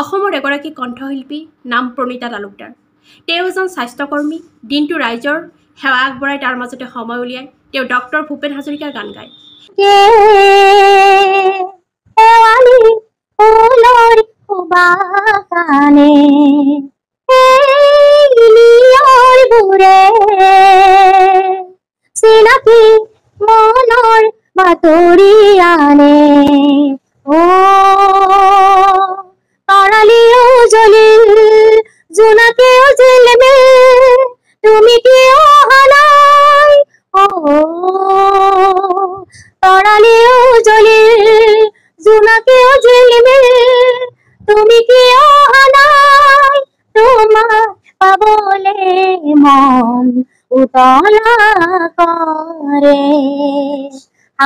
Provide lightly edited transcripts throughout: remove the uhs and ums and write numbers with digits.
অসমৰ এগৰাকী কণ্ঠশিল্পী নাম প্ৰণীতা তালুকদাৰ। তেওঁ এজন স্বাস্থ্যকৰ্মী। দিনটো ৰাইজৰ সেৱা আগবঢ়াই তাৰ মাজতে সময় উলিয়াই তেওঁ ডক্টৰ ভূপেন হাজৰিকাৰ গান গায়।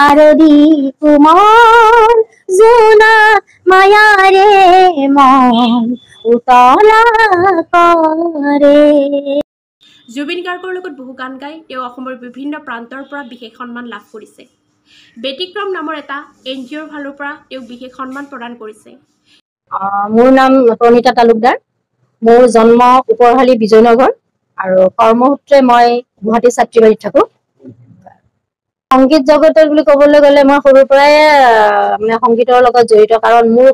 আৰদি কুমাৰ জোনা মায়াৰে মন উতলা কৰে। জুবিন গাৰ্গৰ লগত বহু গান গাই তেওঁ অসমৰ বিভিন্ন প্ৰান্তৰ পৰা বিশেষ সন্মান লাভ কৰিছে। ব্যতিক্ৰম নামৰ এটা NGOৰ ফালৰ পৰা তেওঁ বিশেষ সন্মান প্ৰদান কৰিছে। মোৰ নাম প্ৰণীতা তালুকদাৰ। মোৰ জন্ম উপৰহালি বিজয়নগৰ আৰু কৰ্মসূত্ৰে মই গুৱাহাটী ছাত্ৰীবাৰীত থাকো। সংগীত জগতৰ বুলি ক'বলৈ গ'লে মই সৰুৰ পৰাই মানে সংগীতৰ লগত জড়িত, কাৰণ মোৰ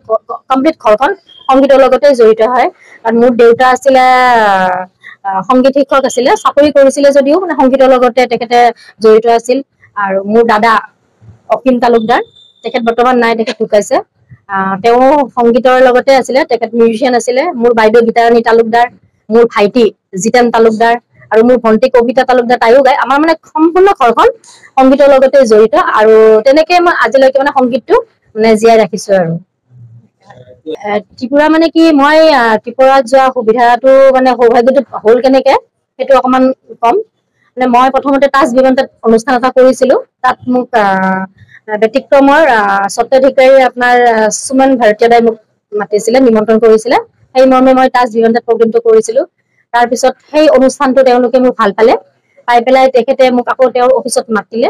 কমপ্লিট ঘৰখন সংগীতৰ লগতে জড়িত হয়। কাৰণ মোৰ দেউতা আছিলে সংগীত শিক্ষক আছিলে, চাকৰি কৰিছিলে যদিও মানে সংগীতৰ লগতে তেখেতে জড়িত আছিল। আৰু মোৰ দাদা অসীম তালুকদাৰ, তেখেত বৰ্তমান নাই, তেখেত ঢুকাইছে। তেওঁ সংগীতৰ লগতে আছিলে, তেখেত মিউজিচিয়ান আছিলে। মোৰ বাইদেউ গীতাৰাণী তালুকদাৰ, মোৰ ভাইটি জিতেন তালুকদাৰ আৰু মোৰ ভণ্টি কবিতা তালুকদাৰ, তাইও গায়। আমাৰ মানে সম্পূৰ্ণ ঘৰখন সংগীতৰ লগতে জড়িত আৰু তেনেকে মই আজিলৈকে মানে সংগীতটো মানে জীয়াই ৰাখিছো। আৰু ত্ৰিপুৰা মানে কি, মই ত্ৰিপুৰাত যোৱা সুবিধাটো মানে সৌভাগ্যটো হ'ল কেনেকে সেইটো অকমান কম। মানে মই প্ৰথমতে তাজ বিমানত অনুষ্ঠান এটা কৰিছিলো। তাত মোক ব্যতিক্ৰমৰ স্বত্বাধিকাৰী আপোনাৰ সুমন ভাৰতীয়দাই মোক মাতিছিলে, নিমন্ত্ৰণ কৰিছিলে। সেই মৰ্মে মই তাজ বিমানত প্ৰগ্ৰেমটো কৰিছিলো। তাৰপিছত সেই অনুষ্ঠানটো তেওঁলোকে মোক ভাল পালে, পাই পেলাই তেখেতে মোক আকৌ তেওঁৰ অফিচত মাতিলে।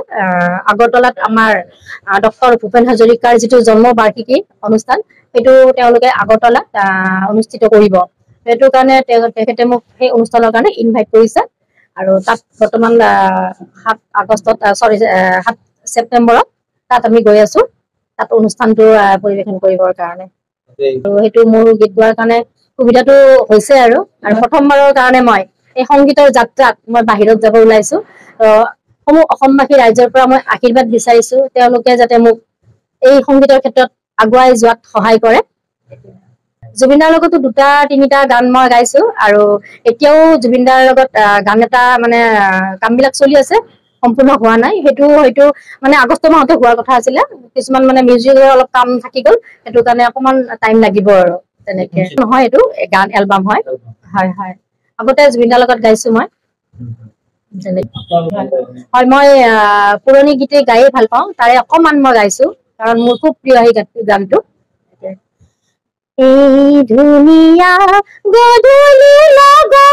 আগৰতলাত আমাৰ ডক্টৰ ভূপেন হাজৰিকাৰ যিটো জন্ম বাৰ্ষিকী অনুষ্ঠান, সেইটো তেওঁলোকে আগৰতলাত অনুষ্ঠিত কৰিব। সেইটো কাৰণে তেখেতে মোক সেই অনুষ্ঠানৰ কাৰণে ইনভাইট কৰিছে। আৰু তাত বৰ্তমান 7 ছেপ্টেম্বৰত তাত আমি গৈ আছো, তাত অনুষ্ঠানটো পৰিৱেশন কৰিবৰ কাৰণে। সেইটো মোৰ গীত গোৱাৰ কাৰণে সুবিধাটো হৈছে। আৰু প্ৰথমবাৰৰ কাৰণে মই এই সংগীতৰ যাত্ৰাত মই বাহিৰত যাব ওলাইছো। সমূহ অসমবাসী ৰাইজৰ পৰা মই আশীৰ্বাদ বিচাৰিছো, তেওঁলোকে যাতে মোক এই সংগীতৰ ক্ষেত্ৰত আগুৱাই যোৱাত সহায় কৰে। জুবিনদাৰ লগতো 2-3টা গান মই গাইছো, আৰু এতিয়াও জুবিনদাৰ লগত গান এটা মানে কামবিলাক চলি আছে, সম্পূৰ্ণ হোৱা নাই। সেইটো হয়তো মানে আগষ্ট মাহতে হোৱাৰ কথা আছিলে, কিছুমান মানে মিউজিকৰ অলপ কাম থাকি গ'ল, সেইটো কাৰণে অকমান টাইম লাগিব। আৰু তেনেকে নহয়, এইটো গান এলবাম হয়। হয় হয়, আগতে জুবিনদাৰ লগত গাইছো মই। হয়, মই পুৰণি গীতে গায়ে ভাল পাওঁ, তাৰে অকমান মই গাইছো, কাৰণ মোৰ খুব প্ৰিয় সেই গানটো। এই ধুনীয়া গধূলি লগা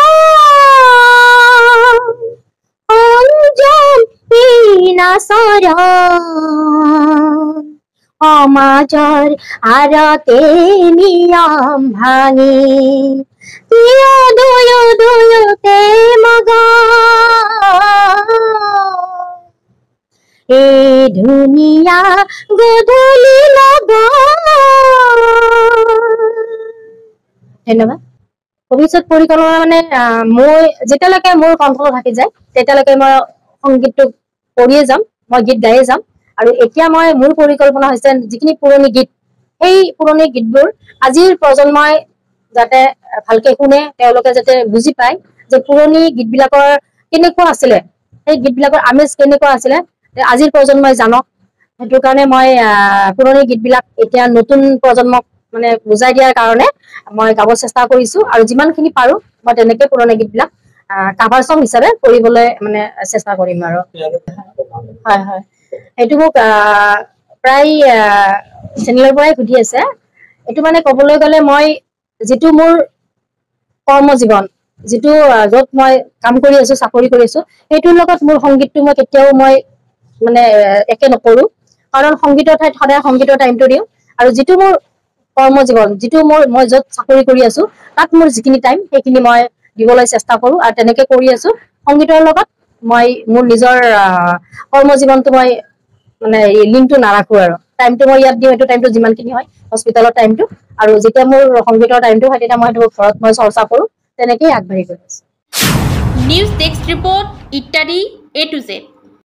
সমাজৰ আৰতে নিয়ম ভাঙি দুয়োতে মগা এই ধুনীয়া গধূলি লগা। ধন্যবাদ। ভৱিষ্যত পৰিকল্পনা মানে মই যেতিয়ালৈকে মোৰ কণ্ঠ থাকি যায় তেতিয়ালৈকে মই সংগীতটো কৰিয়ে যাম, মই গীত গায়ে যাম। আৰু এতিয়া মই মোৰ পৰিকল্পনা হৈছে যিখিনি পুৰণি গীত, সেই পুৰণি গীতবোৰ আজিৰ প্ৰজন্মই যাতে ভালকে শুনে, তেওঁলোকে যাতে বুজি পায় যে পুৰণি গীতবিলাকৰ কেনেকুৱা আছিলে, সেই গীতবিলাকৰ আমেজ কেনেকুৱা আছিলে, আজিৰ প্ৰজন্মই জানক। সেইটো কাৰণে মই পুৰণি গীতবিলাক এতিয়া নতুন প্ৰজন্মক মানে বুজাই দিয়াৰ কাৰণে মই গাব চেষ্টা কৰিছো। আৰু যিমানখিনি পাৰো মই তেনেকে পুৰণি গীতবিলাক কাভাৰ সং হিচাপে কৰিবলৈ মানে চেষ্টা কৰিম। আৰু হয় হয়, এইটো মোক প্ৰায় চেনেলৰ পৰাই সুধি আছে। এইটো মানে ক'বলৈ গ'লে মই যিটো মোৰ কৰ্মজীৱন, যিটো য'ত মই কাম কৰি আছো, চাকৰি কৰি আছো, সেইটোৰ লগত মোৰ সংগীতটো মই কেতিয়াও মই মানে একে নকৰো। কাৰণ সংগীতৰ ঠাইত সদায় সংগীতৰ টাইমটো দিওঁ। আৰু যিটো মোৰ কৰ্মজীৱন যিটো মই য'ত চাকৰি কৰি আছো তাত মোৰ যিখিনি টাইম সেইখিনি মই দিবলৈ চেষ্টা কৰো আৰু তেনেকে কৰি আছো সংগীতৰ লগত মই মোৰ নিজৰ কৰ্মজীৱনটো মই মানে লিংকটো নাৰাখো আৰু টাইমটো মই ইয়াত দিওঁ এইটো টাইমটো যিমানখিনি হয় হস্পিটেলৰ টাইমটো আৰু যেতিয়া মোৰ সংগীতৰ টাইমটো হয় তেতিয়া মই সেইটো ঘৰত মই চৰ্চা কৰো তেনেকেই আগবাঢ়ি গৈ আছো নিউজ ডেস্ক ৰিপৰ্ট ইত্যাদি A to Z